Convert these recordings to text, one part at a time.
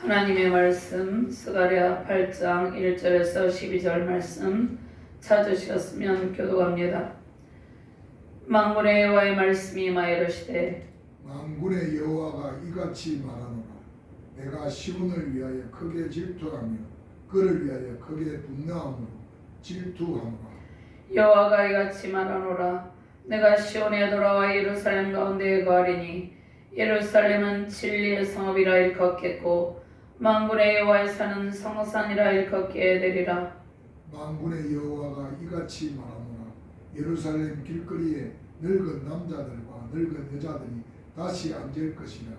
하나님의 말씀 스가랴 8장 1절에서 12절 말씀 찾으셨으면 교독합니다. 만군의 여호와의 말씀이 임하여 이르시되 만군의 여호와가 이같이 말하노라. 내가 시온을 위하여 크게 질투하며 그를 위하여 크게 분노함으로 질투하노라. 여호와가 이같이 말하노라. 내가 시온에 돌아와 예루살렘 가운데에 거하리니 예루살렘은 진리의 성읍이라 일컫겠고 만군의 여호와의 산은 성산이라 일컫게 되리라. 만군의 여호와가 이같이 말하노라. 예루살렘 길거리에 늙은 남자들과 늙은 여자들이 다시 앉을 것이라.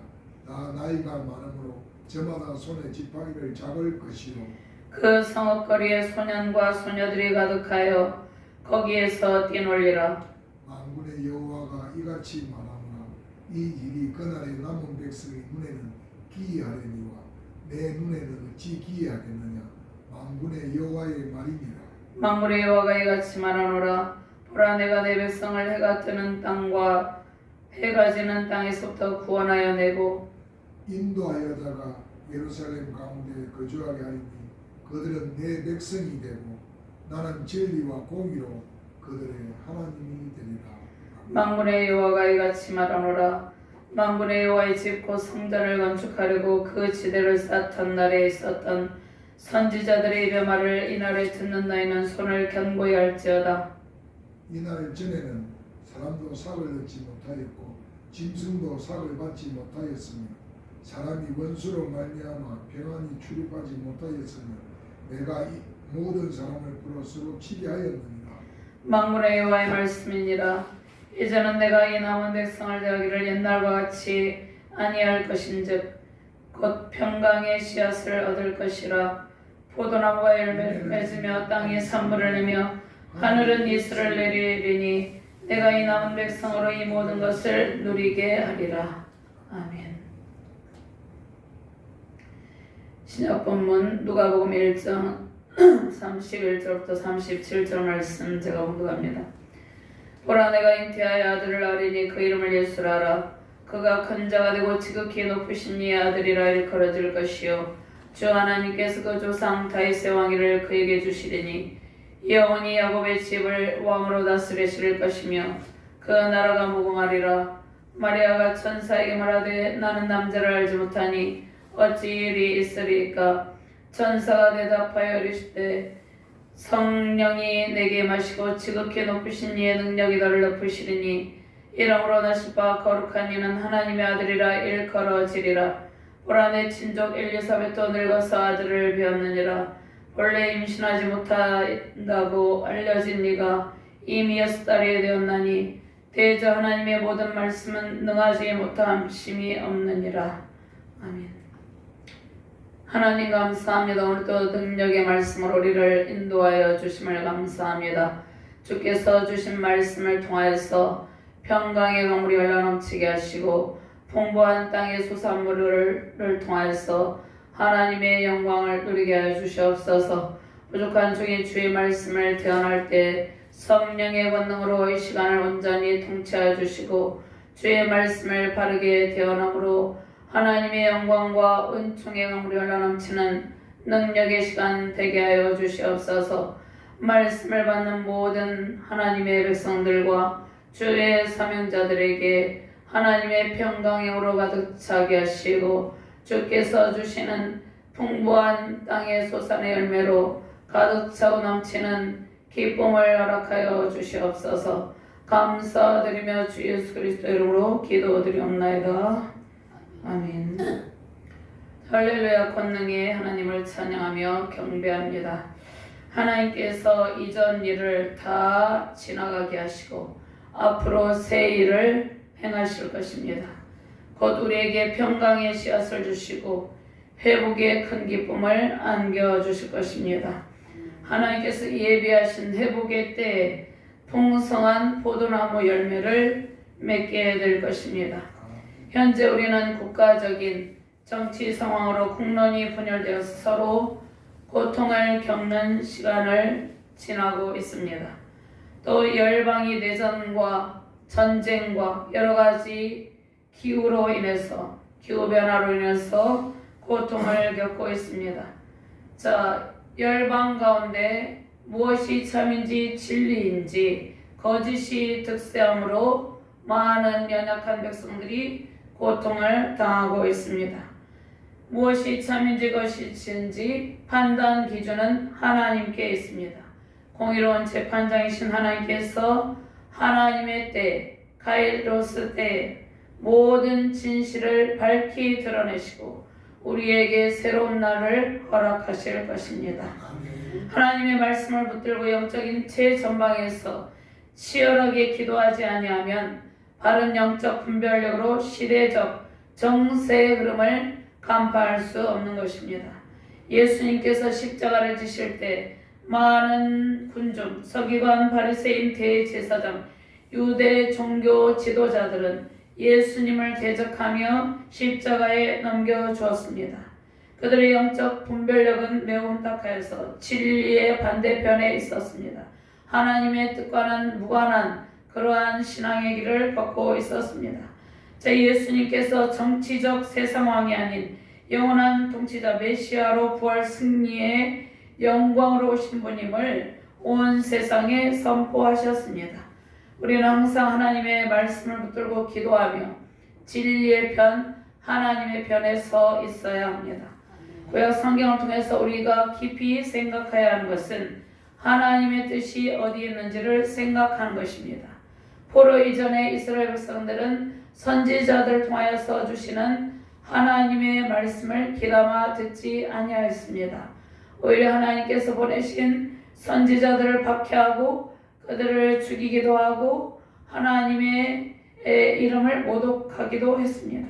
나이가 많으므로 저마다 손에 지팡이를 잡을 것이요 그 성읍거리에 소년과 소녀들이 가득하여 거기에서 뛰놀리라. 만군의 여호와가 이같이 말하노라. 이 일이 그날에 남은 백성의 눈에는 기이하려니와 내 눈에는 어찌 기이하겠느냐. 만군의 여호와의 말이니라. 만군의 여호와가 이같이 말하노라. 보라, 내가 내 백성을 해가 뜨는 땅과 해가 지는 땅에서부터 구원하여 내고 인도하여다가 예루살렘 가운데 거주하게 하리니 그들은 내 백성이 되고 나는 진리와 공의로 그들의 하나님이 되리라. 만군의 여호와가 이같이 말하노라. 만군의 여호와의 집 곧 성전을 건축하려고 그 지대를 쌓던 날에 있었던 선지자들의 입의 말을 이날에 듣는 너희는 손을 견고히 할지어다. 이날 전에는 사람도 삭을 얻지 못하였고 짐승도 삭을 받지 못하였으며 사람이 원수로 말미암아 평안히 출입하지 못하였으며 내가 이 모든 사람을 불러 서로 치리하였느니라. 만군의 여호와의 말씀이니라. 이제는 내가 이 남은 백성을 대하기를 옛날과 같이 아니할 것인즉 곧 평강의 씨앗을 얻을 것이라. 포도나무가 열매를 맺으며 땅이 산물을 내며 하늘은 이슬을 내리리니 내가 이 남은 백성으로 이 모든 것을 누리게 하리라. 아멘. 신약 본문 누가복음 1장 31절부터 37절 말씀 제가 공부합니다. 보라, 내가 잉태하여 아들을 낳으리니 그 이름을 예수라 하라. 그가 큰 자가 되고 지극히 높으신 이의 아들이라 일컬어질 것이요 주 하나님께서 그 조상 다윗의 왕위를 그에게 주시리니 영원히 야곱의 집을 왕으로 다스리실 것이며 그 나라가 무궁하리라. 마리아가 천사에게 말하되 나는 남자를 알지 못하니 어찌 일이 있으리까. 천사가 대답하여 이르시되 성령이 내게 마시고 지극히 높으신 이의 능력이 너를 덮으시리니 이러므로 나실 바 거룩한 이는 하나님의 아들이라 일컬어지리라. 보라, 내 친족 엘리사벳도 늙어서 아들을 배었느니라. 본래 임신하지 못한다고 알려진 네가 이미 6달이 되었나니 대저 하나님의 모든 말씀은 능하지 못함심이 없느니라. 아멘. 하나님 감사합니다. 오늘도 능력의 말씀으로 우리를 인도하여 주심을 감사합니다. 주께서 주신 말씀을 통하여서 평강의 강물이 흘러넘치게 하시고 풍부한 땅의 소산물을 통하여서 하나님의 영광을 누리게 하여 주시옵소서. 부족한 중에 주의 말씀을 대언할 때 성령의 권능으로 이 시간을 온전히 통치하여 주시고 주의 말씀을 바르게 대언함으로 하나님의 영광과 은총의 강물이 흘러넘치는 능력의 시간 되게 하여 주시옵소서. 말씀을 받는 모든 하나님의 백성들과 주의 사명자들에게 하나님의 평강의 힘으로 가득 차게 하시고 주께서 주시는 풍부한 땅의 소산의 열매로 가득 차고 넘치는 기쁨을 허락하여 주시옵소서. 감사드리며 주 예수 그리스도 이름으로 기도드리옵나이다. 아멘. 할렐루야. 권능의 하나님을 찬양하며 경배합니다. 하나님께서 이전 일을 다 지나가게 하시고 앞으로 새 일을 행하실 것입니다. 곧 우리에게 평강의 씨앗을 주시고 회복의 큰 기쁨을 안겨주실 것입니다. 하나님께서 예비하신 회복의 때에 풍성한 포도나무 열매를 맺게 될 것입니다. 현재 우리는 국가적인 정치 상황으로 국론이 분열되어서 서로 고통을 겪는 시간을 지나고 있습니다. 또 열방이 내전과 전쟁과 여러 가지 기후로 인해서 기후변화로 인해서 고통을 겪고 있습니다. 자, 열방 가운데 무엇이 참인지 진리인지 거짓이 득세함으로 많은 연약한 백성들이 고통을 당하고 있습니다. 무엇이 참인지 거짓인지 판단 기준은 하나님께 있습니다. 공의로운 재판장이신 하나님께서 하나님의 때, 카이로스 때 모든 진실을 밝히 드러내시고 우리에게 새로운 날을 허락하실 것입니다. 하나님의 말씀을 붙들고 영적인 최전방에서 치열하게 기도하지 아니하면 바른 영적 분별력으로 시대적 정세의 흐름을 간파할 수 없는 것입니다. 예수님께서 십자가를 지실 때 많은 군중, 서기관, 바리새인, 대제사장, 유대 종교 지도자들은 예수님을 대적하며 십자가에 넘겨주었습니다. 그들의 영적 분별력은 매우 혼탁하여서 진리의 반대편에 있었습니다. 하나님의 뜻과는 무관한 그러한 신앙의 길을 걷고 있었습니다. 자, 예수님께서 정치적 세상왕이 아닌 영원한 통치자 메시아로 부활 승리의 영광으로 오신 분임을 온 세상에 선포하셨습니다. 우리는 항상 하나님의 말씀을 붙들고 기도하며 진리의 편, 하나님의 편에 서 있어야 합니다. 구약 성경을 통해서 우리가 깊이 생각해야 하는 것은 하나님의 뜻이 어디 있는지를 생각하는 것입니다. 포로 이전의 이스라엘 백성들은 선지자들을 통하여서 주시는 하나님의 말씀을 귀담아 듣지 아니하였습니다. 오히려 하나님께서 보내신 선지자들을 박해하고 그들을 죽이기도 하고 하나님의 이름을 모독하기도 했습니다.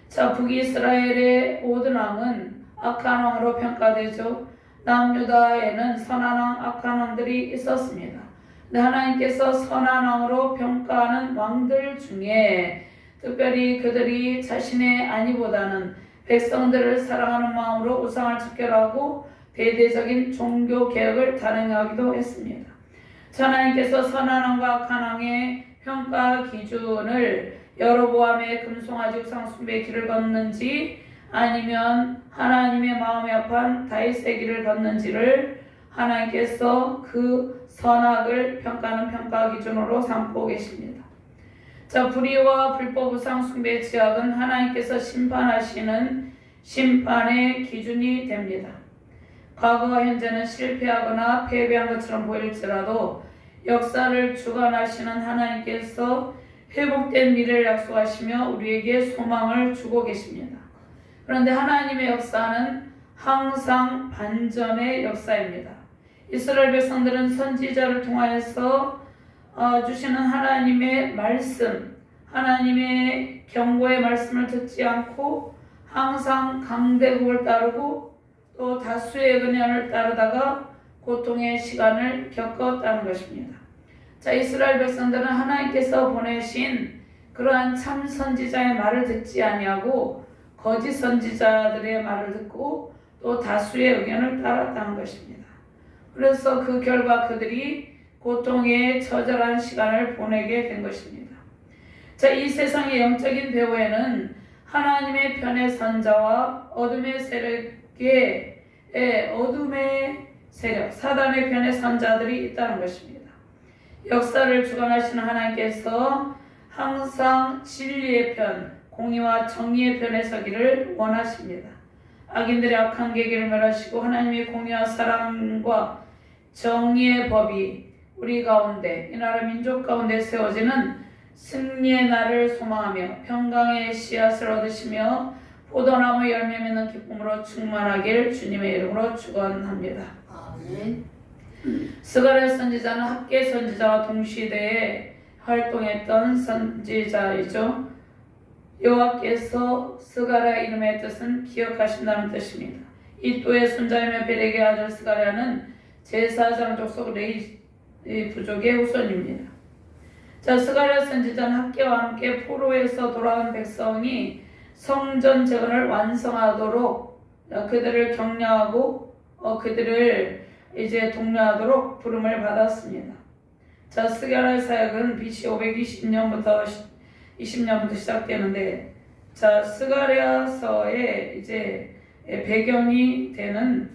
자, 북이스라엘의 모든 왕은 악한 왕으로 평가되죠. 남유다에는 선한 왕, 악한 왕들이 있었습니다. 근데 하나님께서 선한 왕으로 평가하는 왕들 중에 특별히 그들이 자신의 안위보다는 백성들을 사랑하는 마음으로 우상을 척결하고 대대적인 종교 개혁을 단행하기도 했습니다. 하나님께서 선한 왕과 악한 왕의 평가 기준을 여로보암의 금송아지 우상 숭배의 길을 걷는지 아니면 하나님의 마음에 합한 다윗의 길을 걷는지를 하나님께서 그 선악을 평가하는 평가 기준으로 삼고 계십니다. 자, 불의와 불법 우상 숭배의 죄악은 하나님께서 심판하시는 심판의 기준이 됩니다. 과거와 현재는 실패하거나 패배한 것처럼 보일지라도 역사를 주관하시는 하나님께서 회복된 미래를 약속하시며 우리에게 소망을 주고 계십니다. 그런데 하나님의 역사는 항상 반전의 역사입니다. 이스라엘 백성들은 선지자를 통하여서 주시는 하나님의 말씀, 하나님의 경고의 말씀을 듣지 않고 항상 강대국을 따르고 또 다수의 은연을 따르다가 고통의 시간을 겪었다는 것입니다. 자, 이스라엘 백성들은 하나님께서 보내신 그러한 참 선지자의 말을 듣지 아니하고 거짓 선지자들의 말을 듣고 또 다수의 의견을 따랐다는 것입니다. 그래서 그 결과 그들이 고통의 처절한 시간을 보내게 된 것입니다. 자, 이 세상의 영적인 배후에는 하나님의 편의 선자와 어둠의 세력, 사단의 편의 선자들이 있다는 것입니다. 역사를 주관하시는 하나님께서 항상 진리의 편, 공의와 정의의 편에 서기를 원하십니다. 악인들의 악한 계기를 멸하시고 하나님의 공의와 사랑과 정의의 법이 우리 가운데, 이 나라 민족 가운데 세워지는 승리의 날을 소망하며 평강의 씨앗을 얻으시며 포도나무 열매 맺는 기쁨으로 충만하길 주님의 이름으로 축원합니다. 아멘. 스가랴 선지자는 학계 선지자와 동시대에 활동했던 선지자이죠. 여호와께서 스가랴 이름의 뜻은 기억하신다는 뜻입니다. 이또의 손자이며 벨렉의 아들 스가랴는 제사장 족속 레위 부족의 후손입니다. 자, 스가랴 선지자는 학계와 함께 포로에서 돌아온 백성이 성전 재건을 완성하도록 그들을 격려하고 그들을 이제 독려하도록 부름을 받았습니다. 자, 스가랴 사역은 BC 520년부터 20년부터 시작되는데, 자, 스가랴서에 이제 배경이 되는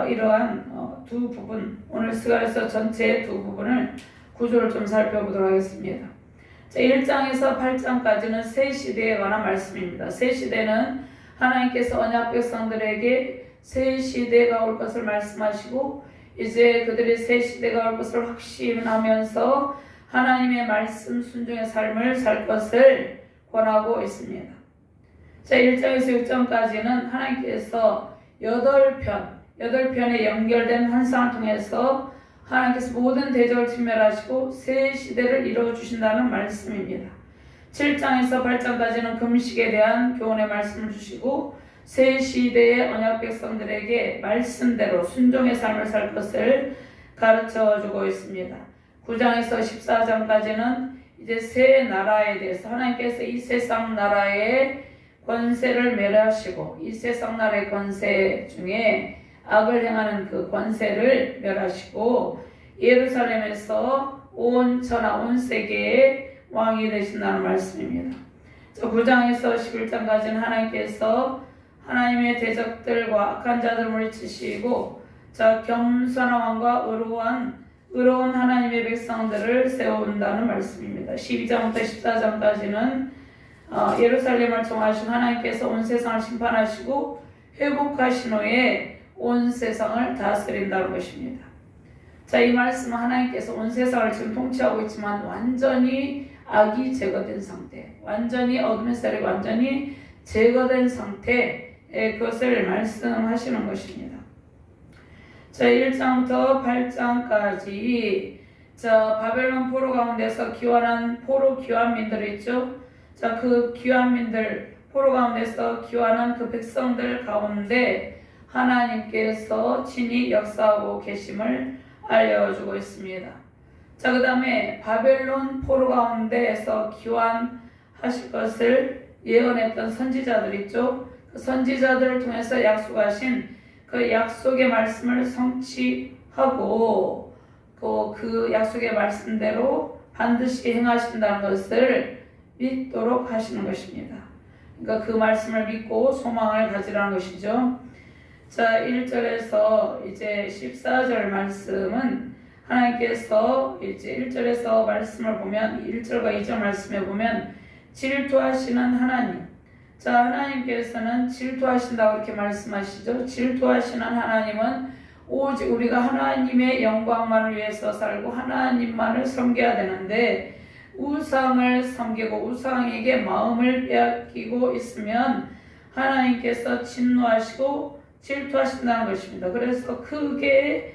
이러한 두 부분, 오늘 스가랴서 전체의 두 부분을 구조를 좀 살펴보도록 하겠습니다. 자, 1장에서 8장까지는 새 시대에 관한 말씀입니다. 새 시대는 하나님께서 언약 백성들에게 새 시대가 올 것을 말씀하시고 이제 그들이 새 시대가 올 것을 확신하면서 하나님의 말씀 순종의 삶을 살 것을 권하고 있습니다. 자, 1장에서 6장까지는 하나님께서 8편의 연결된 환상을 통해서 하나님께서 모든 대적을 진멸하시고 새 시대를 이루어주신다는 말씀입니다. 7장에서 8장까지는 금식에 대한 교훈의 말씀을 주시고 새 시대의 언약 백성들에게 말씀대로 순종의 삶을 살 것을 가르쳐주고 있습니다. 9장에서 14장까지는 이제 새 나라에 대해서 하나님께서 이 세상 나라의 권세를 멸하시고 이 세상 나라의 권세 중에 악을 행하는 그 권세를 멸하시고 예루살렘에서 온 천하 온 세계의 왕이 되신다는 말씀입니다. 9장에서 11장까지는 하나님께서 하나님의 대적들과 악한 자들을 물리치시고 겸손한 왕과 의로운 하나님의 백성들을 세운다는 말씀입니다. 12장부터 14장까지는 예루살렘을 통하신 하나님께서 온 세상을 심판하시고 회복하신 후에 온 세상을 다스린다는 것입니다. 자, 이 말씀은 하나님께서 온 세상을 지금 통치하고 있지만 완전히 악이 제거된 상태, 완전히 어둠의 세력이 완전히 제거된 상태에 그것을 말씀하시는 것입니다. 자, 1장부터 8장까지 바벨론 포로 가운데서 귀환한 포로 귀환민들 있죠. 자, 그 귀환민들 포로 가운데서 귀환한 그 백성들 가운데 하나님께서 친히 역사하고 계심을 알려주고 있습니다. 자, 그 다음에 바벨론 포로 가운데에서 귀환하실 것을 예언했던 선지자들 있죠. 그 선지자들을 통해서 약속하신 그 약속의 말씀을 성취하고 그 약속의 말씀대로 반드시 행하신다는 것을 믿도록 하시는 것입니다. 그러니까 그 말씀을 믿고 소망을 가지라는 것이죠. 자, 1절에서 이제 14절 말씀은 하나님께서 이제 1절에서 말씀을 보면 1절과 2절 말씀에 보면 질투하시는 하나님. 자, 하나님께서는 질투하신다고 이렇게 말씀하시죠. 질투하시는 하나님은 오직 우리가 하나님의 영광만을 위해서 살고 하나님만을 섬겨야 되는데 우상을 섬기고 우상에게 마음을 빼앗기고 있으면 하나님께서 진노하시고 질투하신다는 것입니다. 그래서 크게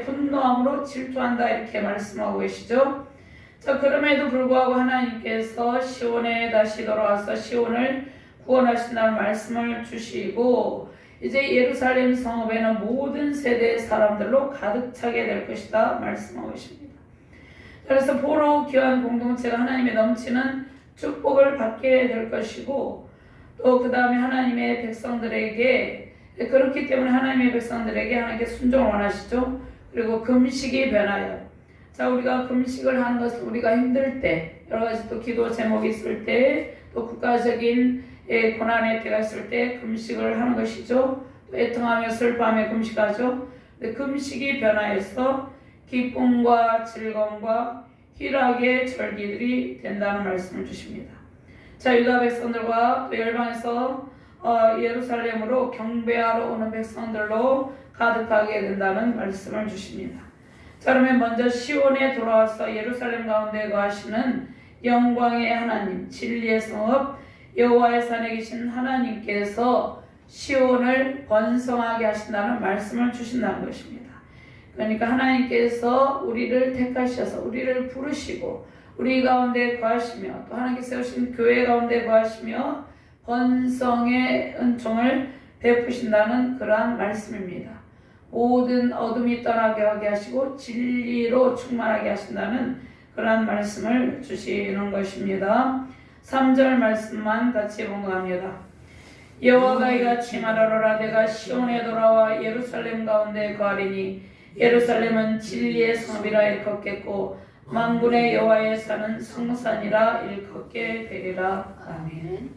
분노함으로 질투한다 이렇게 말씀하고 계시죠. 자, 그럼에도 불구하고 하나님께서 시온에 다시 돌아와서 시온을 구원하신다는 말씀을 주시고 이제 예루살렘 성읍에는 모든 세대의 사람들로 가득 차게 될 것이다 말씀하고 계십니다. 그래서 포로 귀한 공동체가 하나님의 넘치는 축복을 받게 될 것이고 또 그 다음에 하나님의 백성들에게 그렇기 때문에 하나님의 백성들에게 하나님께 순종을 원하시죠. 그리고 금식이 변하여 자, 우리가 금식을 하는 것은 우리가 힘들 때 여러 가지 또 기도 제목이 있을 때 또 국가적인 고난의 때가 있을 때 금식을 하는 것이죠. 또 애통하며 슬퍼하며 금식하죠. 금식이 변화해서 기쁨과 즐거움과 희락의 절기들이 된다는 말씀을 주십니다. 자, 유다 백성들과 또 열방에서 예루살렘으로 경배하러 오는 백성들로 가득하게 된다는 말씀을 주십니다. 자, 그러면 먼저 시온에 돌아와서 예루살렘 가운데 거하시는 영광의 하나님, 진리의 성읍 여호와의 산에 계신 하나님께서 시온을 번성하게 하신다는 말씀을 주신다는 것입니다. 그러니까 하나님께서 우리를 택하셔서 우리를 부르시고 우리 가운데 거하시며 또 하나님께서 세우신 교회 가운데 거하시며 번성의 은총을 베푸신다는 그러한 말씀입니다. 모든 어둠이 떠나게 하게 하시고 진리로 충만하게 하신다는 그러한 말씀을 주시는 것입니다. 3절 말씀만 같이 봉독합니다. 여호와가 이같이 말하노라. 내가 시온에 돌아와 예루살렘 가운데 거하리니 예루살렘은 진리의 성읍이라 일컫겠고 만군의 여호와의 산은 성산이라 일컫게 되리라. 아멘.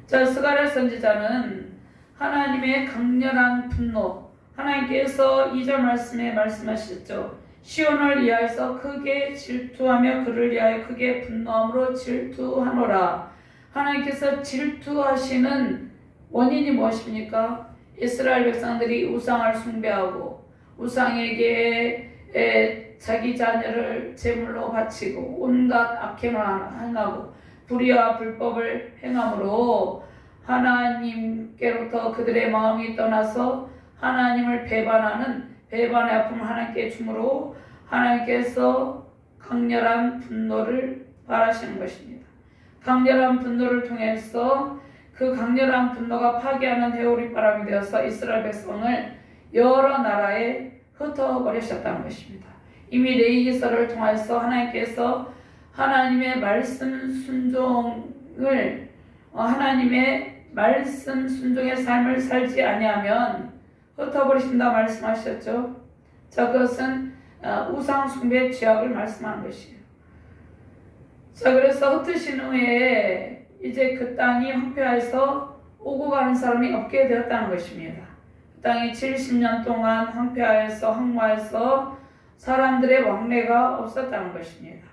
자, 스가랴 선지자는 하나님의 강렬한 분노, 하나님께서 2절 말씀에 말씀하셨죠. 시온을 위하여서 크게 질투하며 그를 위하여 크게 분노함으로 질투하노라. 하나님께서 질투하시는 원인이 무엇입니까? 이스라엘 백성들이 우상을 숭배하고 우상에게 자기 자녀를 제물로 바치고 온갖 악행을 행하고 불의와 불법을 행함으로 하나님께로부터 그들의 마음이 떠나서 하나님을 배반하는 배반의 아픔을 하나님께 주므로 하나님께서 강렬한 분노를 바라시는 것입니다. 강렬한 분노를 통해서 그 강렬한 분노가 파괴하는 해오리바람이 되어서 이스라엘 백성을 여러 나라에 흩어버리셨다는 것입니다. 이미 레위기서를 통해서 하나님께서 하나님의 말씀 순종을 하나님의 말씀 순종의 삶을 살지 아니하면 흩어버리신다 말씀하셨죠. 자, 그것은 우상 숭배 죄악을 말씀하는 것이에요. 자, 그래서 흩으신 후에 이제 그 땅이 황폐하여서 오고 가는 사람이 없게 되었다는 것입니다. 그 땅이 70년 동안 황폐하여서 황무하여서 사람들의 왕래가 없었다는 것입니다.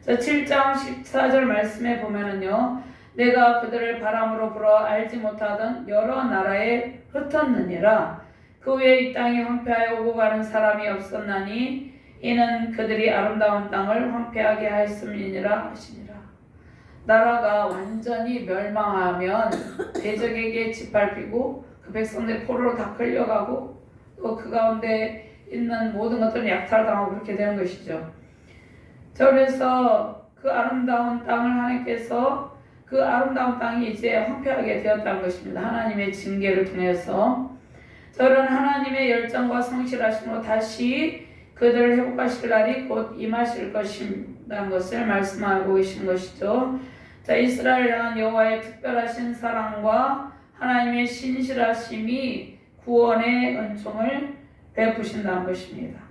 자, 7장 14절 말씀에 보면은요, 내가 그들을 바람으로 불어 알지 못하던 여러 나라에 흩었느니라. 그 후에 이 땅이 황폐하여 오고 가는 사람이 없었나니 이는 그들이 아름다운 땅을 황폐하게 하였음이니라 하시니라. 나라가 완전히 멸망하면 대적에게 짓밟히고 그 백성들이 포로로 다 끌려가고 또 그 가운데 있는 모든 것들은 약탈당하고 그렇게 되는 것이죠. 자, 그래서 그 아름다운 땅을 하나님께서 그 아름다운 땅이 이제 황폐하게 되었다는 것입니다. 하나님의 징계를 통해서. 저런 하나님의 열정과 성실하심으로 다시 그들을 회복하실 날이 곧 임하실 것이라는 것을 말씀하고 계신 것이죠. 자, 이스라엘 향한 여호와의 특별하신 사랑과 하나님의 신실하심이 구원의 은총을 베푸신다는 것입니다.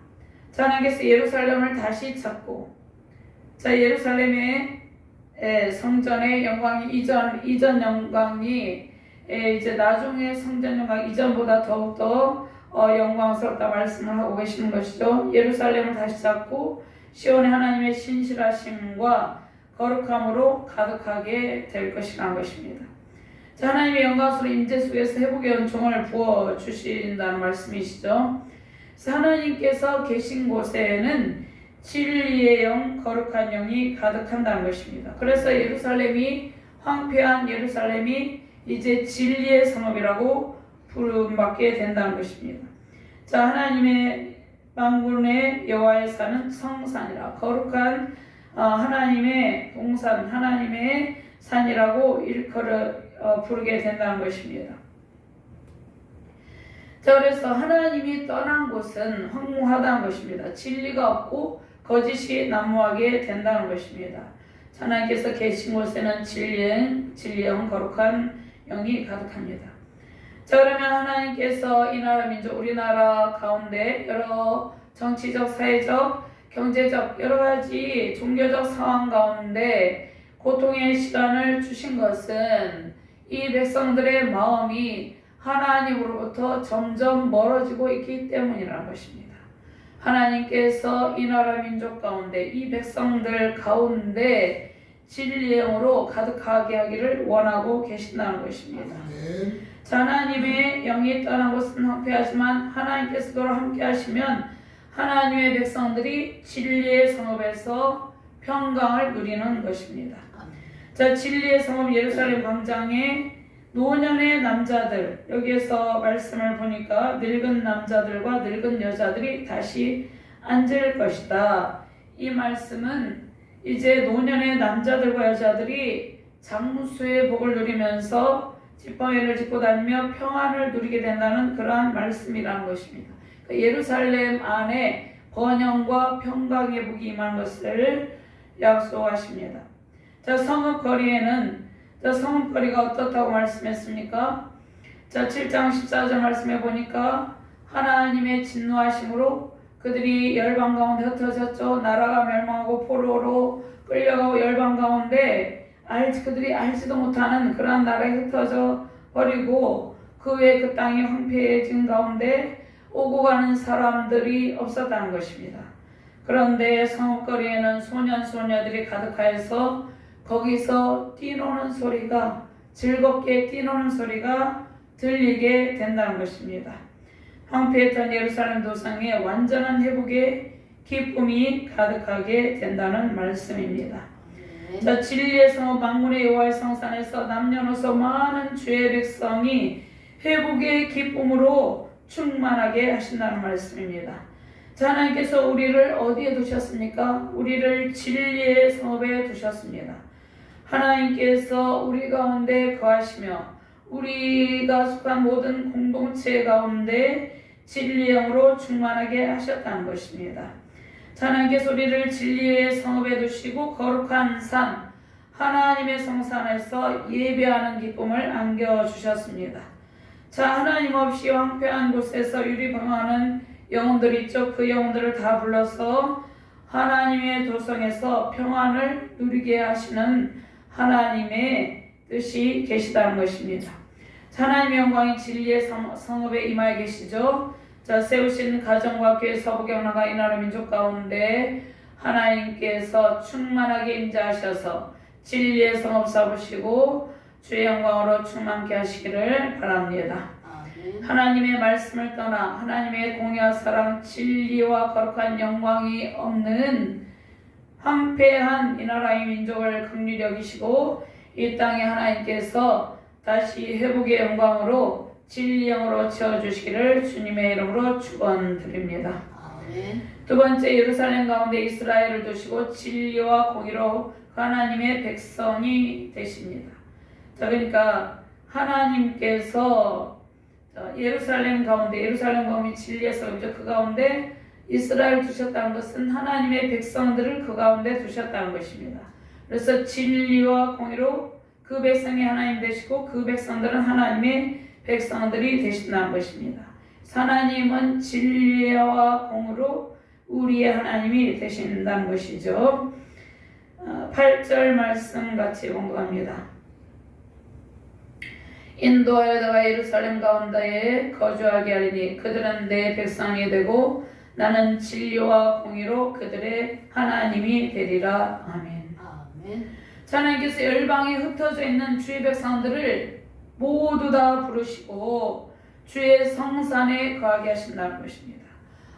자, 하나님께서 예루살렘을 다시 찾고, 자, 예루살렘의 성전의 영광이 이전 영광이 이제 나중에 성전 영광 이전보다 더욱더 영광스럽다 말씀을 하고 계시는 것이죠. 예루살렘을 다시 잡고 시온의 하나님의 신실하심과 거룩함으로 가득하게 될 것이라는 것입니다. 자, 하나님의 영광스러운 임재 속에서 회복의 은총을 부어 주신다는 말씀이시죠. 그래서 하나님께서 계신 곳에는 진리의 영, 거룩한 영이 가득한다는 것입니다. 그래서 예루살렘이 황폐한 예루살렘이 이제 진리의 성읍이라고 부름받게 된다는 것입니다. 자, 하나님의 만군의 여호와의 산은 성산이라 거룩한 하나님의 동산, 하나님의 산이라고 부르게 된다는 것입니다. 자, 그래서 하나님이 떠난 곳은 황무하다는 것입니다. 진리가 없고 거짓이 난무하게 된다는 것입니다. 하나님께서 계신 곳에는 진리의 영, 거룩한 영이 가득합니다. 자, 그러면 하나님께서 이 나라 민족 우리나라 가운데 여러 정치적, 사회적, 경제적 여러 가지 종교적 상황 가운데 고통의 시간을 주신 것은 이 백성들의 마음이 하나님으로부터 점점 멀어지고 있기 때문이라는 것입니다. 하나님께서 이 나라 민족 가운데 이 백성들 가운데 진리의 영으로 가득하게 하기를 원하고 계신다는 것입니다. 자, 하나님의 영이 떠난 곳은 황폐하지만 하나님께서도 함께 하시면 하나님의 백성들이 진리의 성읍에서 평강을 누리는 것입니다. 자, 진리의 성읍 예루살렘 광장에 노년의 남자들, 여기에서 말씀을 보니까 늙은 남자들과 늙은 여자들이 다시 앉을 것이다. 이 말씀은 이제 노년의 남자들과 여자들이 장무수의 복을 누리면서 지팡이를 짚고 다니며 평안을 누리게 된다는 그러한 말씀이라는 것입니다. 예루살렘 안에 번영과 평강의 복이 임한 것을 약속하십니다. 자, 성읍 거리에는 성읍 거리가 어떻다고 말씀했습니까? 자, 7장 14절 말씀해 보니까 하나님의 진노하심으로 그들이 열방 가운데 흩어졌죠. 나라가 멸망하고 포로로 끌려가고 열방 가운데 그들이 알지도 못하는 그러한 나라에 흩어져 버리고 그 외에 그 땅이 황폐해진 가운데 오고 가는 사람들이 없었다는 것입니다. 그런데 성읍거리에는 소년 소녀들이 가득하여서 거기서 뛰노는 소리가, 즐겁게 뛰노는 소리가 들리게 된다는 것입니다. 황폐했던 예루살렘 도성에 완전한 회복의 기쁨이 가득하게 된다는 말씀입니다. 자, 진리의 성읍 만군의 여호와의 성산에서 남녀노소 많은 주의 백성이 회복의 기쁨으로 충만하게 하신다는 말씀입니다. 자, 하나님께서 우리를 어디에 두셨습니까? 우리를 진리의 성읍에 두셨습니다. 하나님께서 우리 가운데 거하시며 우리가 속한 모든 공동체 가운데 진리의 영으로 충만하게 하셨다는 것입니다. 하나님께서 우리를 진리의 성읍에 두시고 거룩한 산 하나님의 성산에서 예배하는 기쁨을 안겨주셨습니다. 자, 하나님 없이 황폐한 곳에서 유리방황하는 영혼들 있죠. 그 영혼들을 다 불러서 하나님의 도성에서 평안을 누리게 하시는 하나님의 뜻이 계시다는 것입니다. 하나님의 영광이 진리의 성읍에 임하여 계시죠. 자, 세우신 가정과 교회 서부경나가 이 나라 민족 가운데 하나님께서 충만하게 임재하셔서 진리의 성읍 삼으시고 주의 영광으로 충만케 하시기를 바랍니다. 하나님의 말씀을 떠나 하나님의 공의와 사랑, 진리와 거룩한 영광이 없는 황폐한 이 나라의 민족을 긍휼히 여기시고 이 땅에 하나님께서 다시 회복의 영광으로 진리 영으로 채워주시기를 주님의 이름으로 축원드립니다. 두 번째, 예루살렘 가운데 이스라엘을 두시고 진리와 공의로 하나님의 백성이 되십니다. 자, 그러니까 하나님께서 예루살렘 가운데 진리의 성읍이죠. 그 가운데 이스라엘을 두셨다는 것은 하나님의 백성들을 그 가운데 두셨다는 것입니다. 그래서 진리와 공의로 그 백성이 하나님 되시고 그 백성들은 하나님의 백성들이 되신다는 것입니다. 하나님은 진리와 공의로 우리의 하나님이 되신다는 것이죠. 8절 말씀 같이 공부합니다. 인도하여 내가 예루살렘 가운데에 거주하게 하리니 그들은 내 백성이 되고 나는 진리와 공의로 그들의 하나님이 되리라. 아멘. 자, 하나님께서 열방에 흩어져 있는 주의 백성들을 모두 다 부르시고 주의 성산에 거하게 하신다는 것입니다.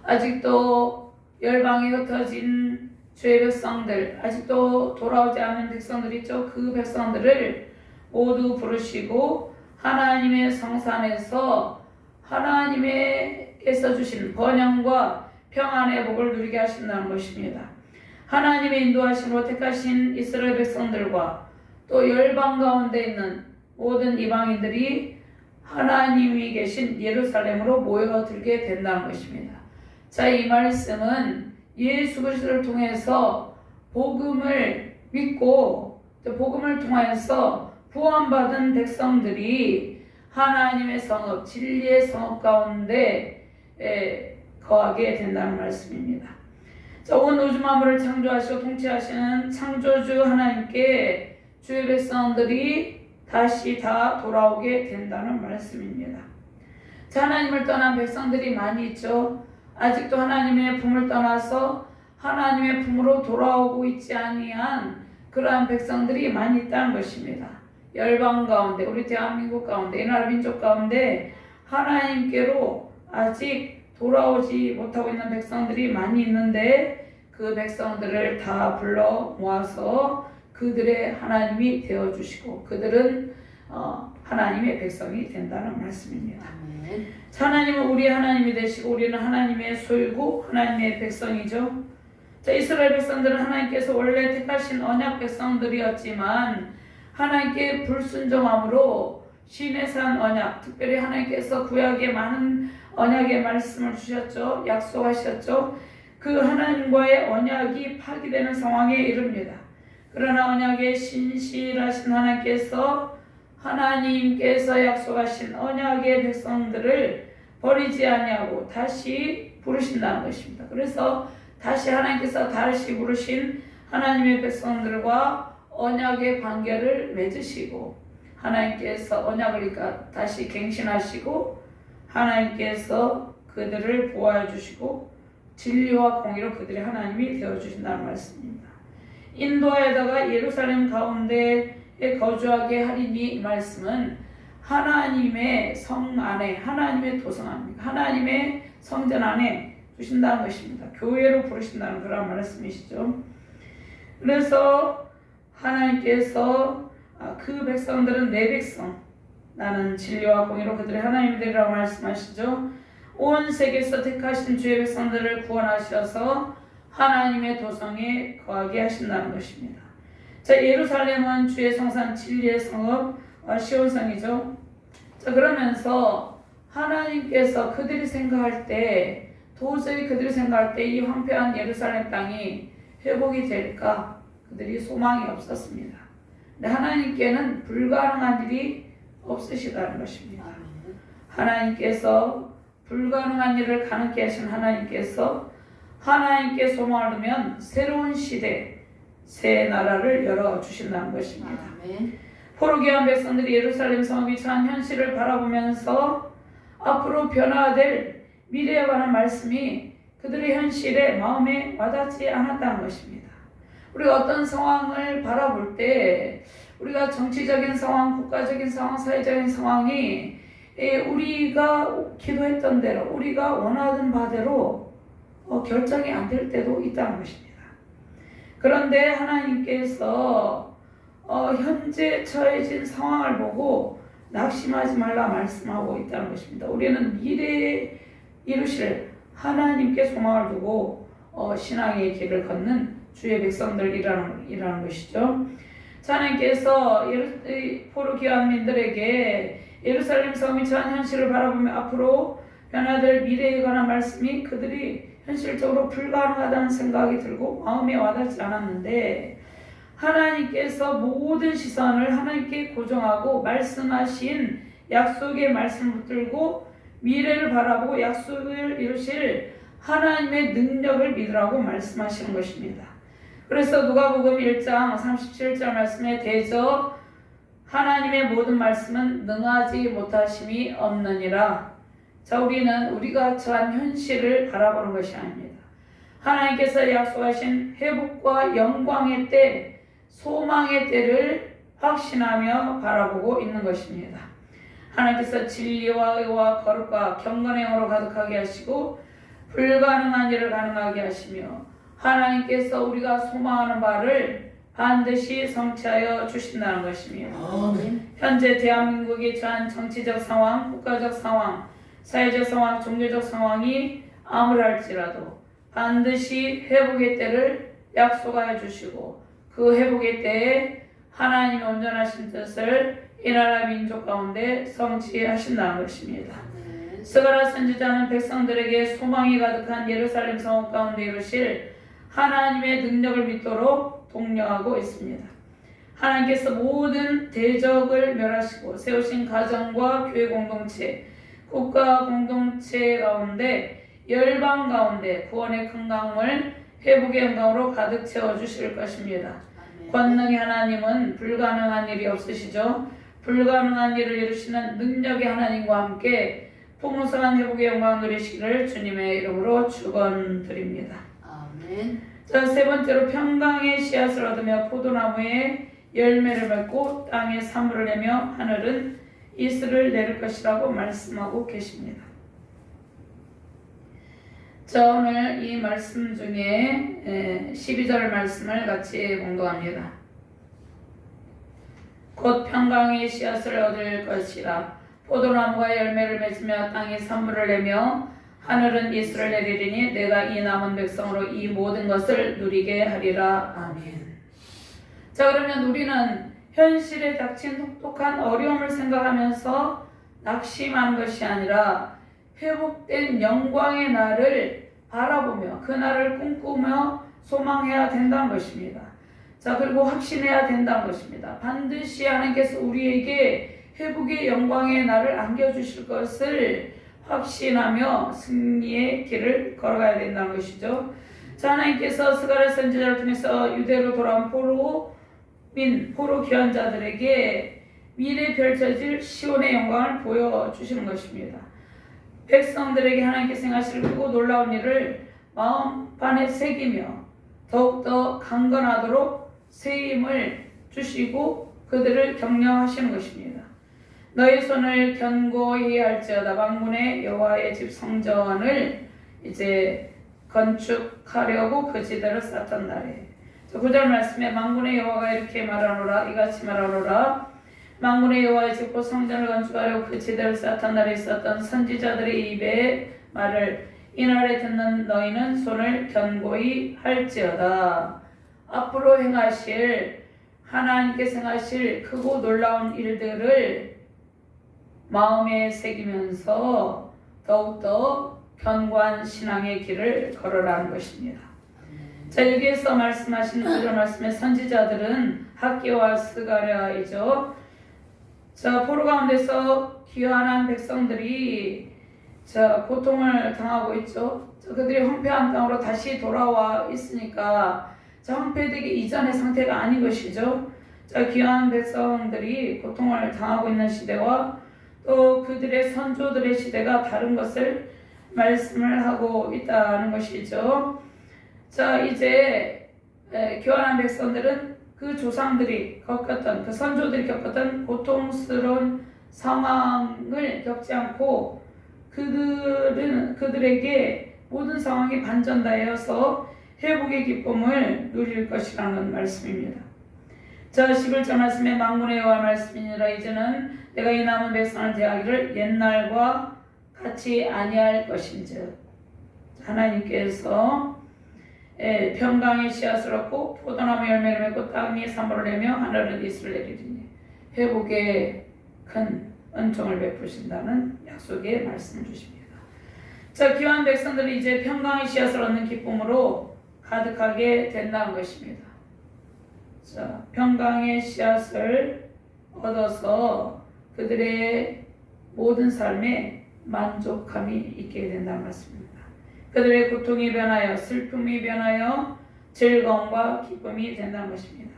아직도 열방에 흩어진 주의 백성들, 아직도 돌아오지 않은 백성들 있죠. 그 백성들을 모두 부르시고 하나님의 성산에서 하나님께서 주신 번영과 평안의 복을 누리게 하신다는 것입니다. 하나님의 인도하심으로 택하신 이스라엘 백성들과 또 열방 가운데 있는 모든 이방인들이 하나님이 계신 예루살렘으로 모여들게 된다는 것입니다. 자, 이 말씀은 예수 그리스도를 통해서 복음을 믿고 복음을 통하여서 구원받은 백성들이 하나님의 성읍, 진리의 성읍 가운데 거하게 된다는 말씀입니다. 자, 온 우주 만물을 창조하시고 통치하시는 창조주 하나님께 주의 백성들이 다시 다 돌아오게 된다는 말씀입니다. 자, 하나님을 떠난 백성들이 많이 있죠. 아직도 하나님의 품을 떠나서 하나님의 품으로 돌아오고 있지 아니한 그러한 백성들이 많이 있다는 것입니다. 열방 가운데, 우리 대한민국 가운데, 이 나라 민족 가운데 하나님께로 아직 돌아오지 못하고 있는 백성들이 많이 있는데 그 백성들을 다 불러 모아서 그들의 하나님이 되어주시고 그들은 하나님의 백성이 된다는 말씀입니다. 하나님은 우리의 하나님이 되시고 우리는 하나님의 소유고 하나님의 백성이죠. 자, 이스라엘 백성들은 하나님께서 원래 택하신 언약 백성들이었지만 하나님께 불순종함으로 시내산 언약, 특별히 하나님께서 구약에 많은 언약의 말씀을 주셨죠. 약속하셨죠. 그 하나님과의 언약이 파기되는 상황에 이릅니다. 그러나 언약의 신실하신 하나님께서 약속하신 언약의 백성들을 버리지 아니하고 다시 부르신다는 것입니다. 그래서 다시 하나님께서 다시 부르신 하나님의 백성들과 언약의 관계를 맺으시고 하나님께서 언약을 다시 갱신하시고 하나님께서 그들을 보호해 주시고 진리와 공의로 그들의 하나님이 되어주신다는 말씀입니다. 인도에다가 예루살렘 가운데에 거주하게 하리니 이 말씀은 하나님의 성 안에, 하나님의 도성 안입니다. 하나님의 성전 안에 두신다는 것입니다. 교회로 부르신다는 그런 말씀이시죠. 그래서 하나님께서 그 백성들은 내 백성, 나는 진리와 공의로 그들의 하나님이 되리라고 말씀하시죠. 온 세계에서 택하신 주의 백성들을 구원하셔서 하나님의 도성에 거하게 하신다는 것입니다. 자, 예루살렘은 주의 성산 진리의 성읍 시온성이죠. 자, 그러면서 하나님께서 그들이 생각할 때 도저히 그들이 생각할 때 이 황폐한 예루살렘 땅이 회복이 될까 그들이 소망이 없었습니다. 근데 하나님께는 불가능한 일이 없으시다는 것입니다. 하나님께서 불가능한 일을 가능케 하신 하나님께 소망을 두면 새로운 시대, 새 나라를 열어주신다는 것입니다. 포로기한 백성들이 예루살렘 성읍이 처한 현실을 바라보면서 앞으로 변화될 미래에 관한 말씀이 그들의 현실에 마음에 와닿지 않았다는 것입니다. 우리가 어떤 상황을 바라볼 때 우리가 정치적인 상황, 국가적인 상황, 사회적인 상황이 우리가 기도했던 대로 우리가 원하던 바대로 결정이 안 될 때도 있다는 것입니다. 그런데 하나님께서 현재 처해진 상황을 보고 낙심하지 말라 말씀하고 있다는 것입니다. 우리는 미래에 이루실 하나님께 소망을 두고 신앙의 길을 걷는 주의 백성들이라는 것이죠. 하나님께서 포로 귀환민들에게 예루살렘 성이 처한 현실을 바라보며 앞으로 변화될 미래에 관한 말씀이 그들이 현실적으로 불가능하다는 생각이 들고 마음에 와닿지 않았는데 하나님께서 모든 시선을 하나님께 고정하고 말씀하신 약속의 말씀을 붙들고 미래를 바라보고 약속을 이루실 하나님의 능력을 믿으라고 말씀하시는 것입니다. 그래서 누가복음 1장 37절 말씀에 대저 하나님의 모든 말씀은 능하지 못하심이 없느니라. 자, 우리는 우리가 처한 현실을 바라보는 것이 아닙니다. 하나님께서 약속하신 회복과 영광의 때, 소망의 때를 확신하며 바라보고 있는 것입니다. 하나님께서 진리와 의와 거룩과 경건의 영으로 가득하게 하시고 불가능한 일을 가능하게 하시며 하나님께서 우리가 소망하는 바를 반드시 성취하여 주신다는 것입니다. 현재 대한민국이 처한 정치적 상황, 국가적 상황, 사회적 상황, 종교적 상황이 아무랄지라도 반드시 회복의 때를 약속하여 주시고 그 회복의 때에 하나님의 온전하신 뜻을 이 나라 민족 가운데 성취하신다는 것입니다. 스가랴 선지자는 백성들에게 소망이 가득한 예루살렘 성읍 가운데 이루실 하나님의 능력을 믿도록 독려하고 있습니다. 하나님께서 모든 대적을 멸하시고 세우신 가정과 교회 공동체, 국가 공동체 가운데 열방 가운데 구원의 큰 강물, 회복의 영광으로 가득 채워주실 것입니다. 권능의 하나님은 불가능한 일이 없으시죠. 불가능한 일을 이루시는 능력의 하나님과 함께 풍성한 회복의 영광을 누리시기를 주님의 이름으로 축원드립니다. 아멘. 자, 세 번째로 평강의 씨앗을 얻으며 포도나무에 열매를 맺고 땅에 산물을 내며 하늘은 이슬을 내릴 것이라고 말씀하고 계십니다. 자, 오늘 이 말씀 중에 12절 말씀을 같이 공독합니다. 곧 평강의 씨앗을 얻을 것이라. 포도나무가 열매를 맺으며 땅에 산물을 내며 하늘은 이슬을 내리리니 내가 이 남은 백성으로 이 모든 것을 누리게 하리라. 아멘. 자, 그러면 우리는 현실에 닥친 혹독한 어려움을 생각하면서 낙심한 것이 아니라 회복된 영광의 날을 바라보며 그 날을 꿈꾸며 소망해야 된다는 것입니다. 자, 그리고 확신해야 된다는 것입니다. 반드시 하나님께서 우리에게 회복의 영광의 날을 안겨주실 것을 확신하며 승리의 길을 걸어가야 된다는 것이죠. 자, 하나님께서 스가랴 선지자를 통해서 유대로 돌아온 포로 귀환자들에게 미래에 펼쳐질 시온의 영광을 보여주시는 것입니다. 백성들에게 하나님께서 행하실 크고 놀라운 일을 마음판에 새기며 더욱더 강건하도록 세임을 주시고 그들을 격려하시는 것입니다. 너희 손을 견고히 할지어다. 만군의 여호와의 집 성전을 이제 건축하려고 그 지대를 쌓던 날에. 9절 말씀에 만군의 여호와가 이렇게 말하노라. 이같이 말하노라. 만군의 여호와의 집 곧 성전을 건축하려고 그 지대를 쌓던 날에 있었던 선지자들의 입에 말을 이날에 듣는 너희는 손을 견고히 할지어다. 앞으로 행하실 하나님께서 행하실 크고 놀라운 일들을 마음에 새기면서 더욱더 견고한 신앙의 길을 걸어라는 것입니다. 자, 여기에서 말씀하신 이런 말씀의 선지자들은 학기와 스가랴이죠. 자, 포로 가운데서 귀환한 백성들이 자, 고통을 당하고 있죠. 자, 그들이 황폐한 땅으로 다시 돌아와 있으니까 자, 황폐되기 이전의 상태가 아닌 것이죠. 자, 귀환한 백성들이 고통을 당하고 있는 시대와 또 그들의 선조들의 시대가 다른 것을 말씀을 하고 있다는 것이죠. 자, 이제 교환한 백성들은 그 조상들이 겪었던, 그 선조들이 겪었던 고통스러운 상황을 겪지 않고 그들에게 모든 상황이 반전되어서 회복의 기쁨을 누릴 것이라는 말씀입니다. 자, 11절 말씀에 만군의 여호와 말씀이니라. 이제는 내가 이 남은 백성을 대하기를 옛날과 같이 아니할 것인즉 하나님께서 평강의 씨앗을 얻고 포도나무 열매를 맺고 땅이 산물을 내며 하늘은 이슬을 내리리니 회복의 큰 은총을 베푸신다는 약속의 말씀을 주십니다. 자, 귀한 백성들은 이제 평강의 씨앗을 얻는 기쁨으로 가득하게 된다는 것입니다. 자, 평강의 씨앗을 얻어서 그들의 모든 삶에 만족감이 있게 된다는 말씀입니다. 그들의 고통이 변하여 슬픔이 변하여 즐거움과 기쁨이 된다는 것입니다.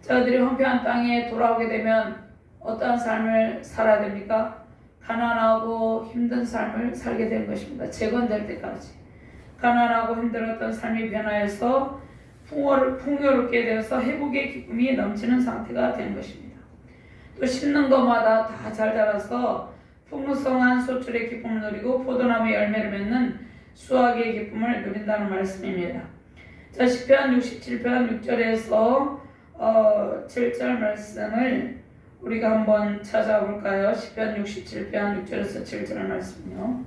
자, 그들이 황폐한 땅에 돌아오게 되면 어떠한 삶을 살아야 됩니까? 가난하고 힘든 삶을 살게 된 것입니다. 재건될 때까지 가난하고 힘들었던 삶이 변화해서 풍요롭게 되어서 회복의 기쁨이 넘치는 상태가 되는 것입니다. 또 심는 것마다 다 잘 자라서 풍성한 소출의 기쁨을 누리고 포도나무 열매를 맺는 수확의 기쁨을 누린다는 말씀입니다. 자, 시편 67편 6절에서 7절 말씀을 우리가 한번 찾아볼까요? 시편 67편 6절에서 7절 말씀요.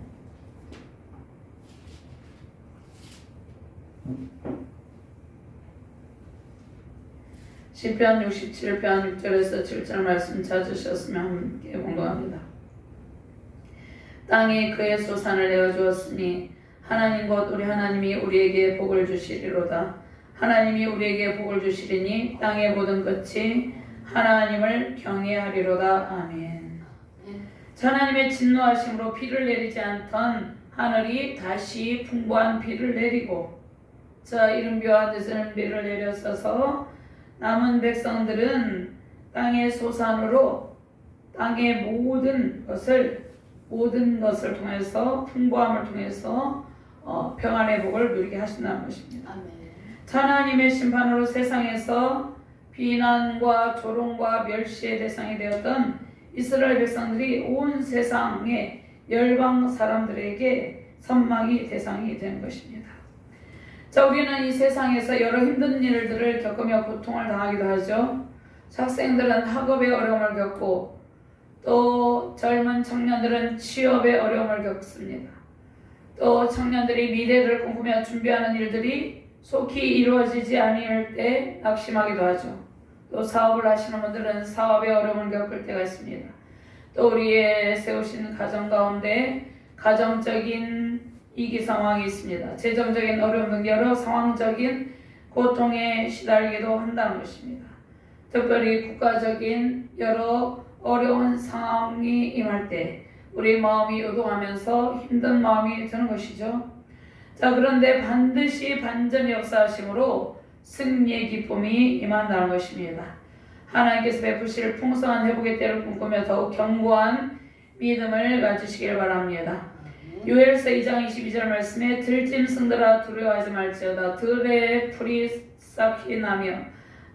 시편 67편 6절에서 7절 말씀 찾으셨으면 함께 공부합니다. 땅이 그의 소산을 내어주었으니 하나님 곧 우리 하나님이 우리에게 복을 주시리로다. 하나님이 우리에게 복을 주시리니 땅의 모든 끝이 하나님을 경외하리로다. 아멘. 하나님의 진노하심으로 비를 내리지 않던 하늘이 다시 풍부한 비를 내리고, 자, 이른비와 늦은 비를 내렸어서 남은 백성들은 땅의 소산으로 땅의 모든 것을 통해서 풍부함을 통해서 평안의 복을 누리게 하신다는 것입니다. 아멘. 하나님의 심판으로 세상에서 비난과 조롱과 멸시의 대상이 되었던 이스라엘 백성들이 온 세상의 열방 사람들에게 선망의 대상이 된 것입니다. 자, 우리는 이 세상에서 여러 힘든 일들을 겪으며 고통을 당하기도 하죠. 학생들은 학업의 어려움을 겪고 또 젊은 청년들은 취업의 어려움을 겪습니다. 또 청년들이 미래를 꿈꾸며 준비하는 일들이 속히 이루어지지 아니할 때 낙심하기도 하죠. 또 사업을 하시는 분들은 사업의 어려움을 겪을 때가 있습니다. 또 우리의 세우신 가정 가운데 가정적인 위기 상황이 있습니다. 재정적인 어려움 등 여러 상황적인 고통에 시달리기도 한다는 것입니다. 특별히 국가적인 여러 어려운 상황이 임할 때 우리 마음이 요동하면서 힘든 마음이 드는 것이죠. 자, 그런데 반드시 반전 역사하심으로 승리의 기쁨이 임한다는 것입니다. 하나님께서 베푸실 풍성한 회복의 때를 꿈꾸며 더욱 견고한 믿음을 가지시길 바랍니다. 요엘서 2장 22절 말씀에 들짐승들아 두려워하지 말지어다. 들의 풀이 싹히 나며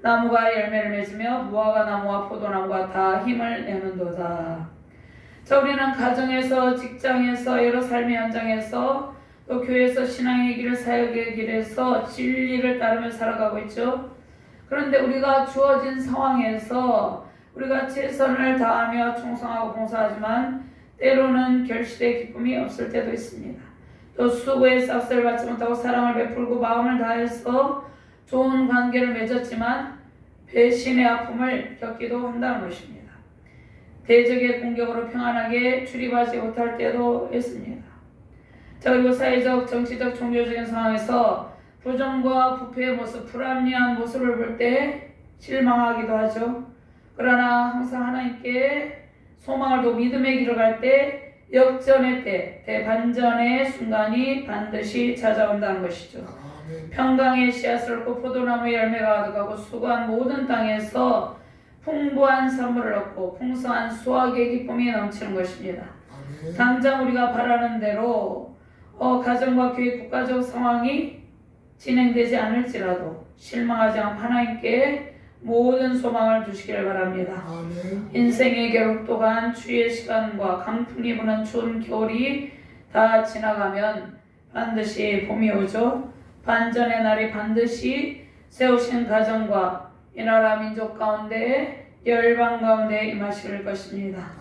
나무가 열매를 맺으며 무화과 나무와 포도나무가 다 힘을 내는도다. 자, 우리는 가정에서, 직장에서, 여러 삶의 현장에서, 또 교회에서 신앙의 길을, 사역의 길에서 진리를 따르며 살아가고 있죠. 그런데 우리가 주어진 상황에서 우리가 최선을 다하며 충성하고 봉사하지만 때로는 결실의 기쁨이 없을 때도 있습니다. 또 수고의 싹스를 받지 못하고 사랑을 베풀고 마음을 다해서 좋은 관계를 맺었지만 배신의 아픔을 겪기도 한다는 것입니다. 대적의 공격으로 평안하게 출입하지 못할 때도 있습니다. 자, 그리고 사회적, 정치적, 종교적인 상황에서 부정과 부패의 모습, 불합리한 모습을 볼 때 실망하기도 하죠. 그러나 항상 하나님께 소망을 두고 믿음의 길을 갈 때 역전의 때, 대반전의 순간이 반드시 찾아온다는 것이죠. 평강의 씨앗을 얻고 포도나무의 열매가 가득하고 수고한 모든 땅에서 풍부한 선물을 얻고 풍성한 수확의 기쁨이 넘치는 것입니다. 당장 우리가 바라는 대로 가정과 교회, 국가적 상황이 진행되지 않을지라도 실망하지 않고 하나님께 모든 소망을 주시기를 바랍니다. 아멘. 인생의 괴롭 또한 추위의 시간과 강풍이 부는 추운 겨울이 다 지나가면 반드시 봄이 오죠. 반전의 날이 반드시 세우신 가정과 이 나라 민족 가운데 열방 가운데 임하실 것입니다.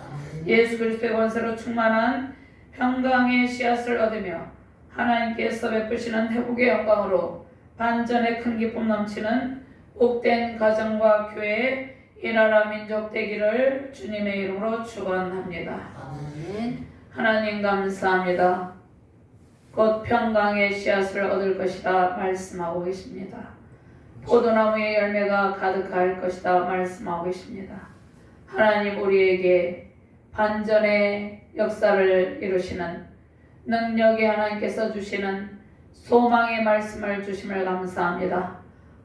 예수 그리스도의 권세로 충만한 평강의 씨앗을 얻으며 하나님께서 베푸시는 회복의 영광으로 반전의 큰 기쁨 넘치는 복된 가정과 교회, 이 나라 민족 되기를 주님의 이름으로 축원합니다. 하나님 감사합니다. 곧 평강의 씨앗을 얻을 것이다 말씀하고 계십니다. 포도나무의 열매가 가득할 것이다 말씀하고 계십니다. 하나님, 우리에게 반전의 역사를 이루시는 능력의 하나님께서 주시는 소망의 말씀을 주심을 감사합니다.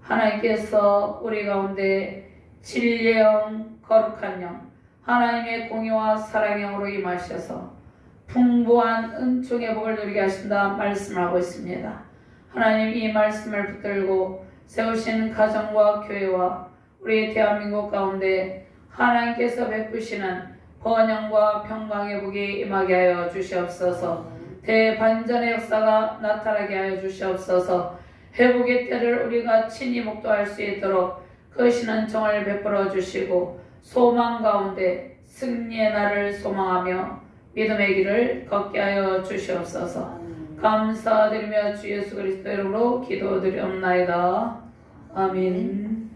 하나님께서 우리 가운데 진리의 영, 거룩한 영, 하나님의 공의와 사랑의 영으로 임하셔서 풍부한 은총의 복을 누리게 하신다 말씀하고 있습니다. 하나님, 이 말씀을 붙들고 세우신 가정과 교회와 우리 대한민국 가운데 하나님께서 베푸시는 번영과 평강의 복이 임하게 하여 주시옵소서. 대반전의 역사가 나타나게 하여 주시옵소서. 회복의 때를 우리가 친히 목도할 수 있도록 크신 정을 베풀어 주시고 소망 가운데 승리의 날을 소망하며 믿음의 길을 걷게 하여 주시옵소서. 감사드리며 주 예수 그리스도 이름으로 기도드리옵나이다. 아멘.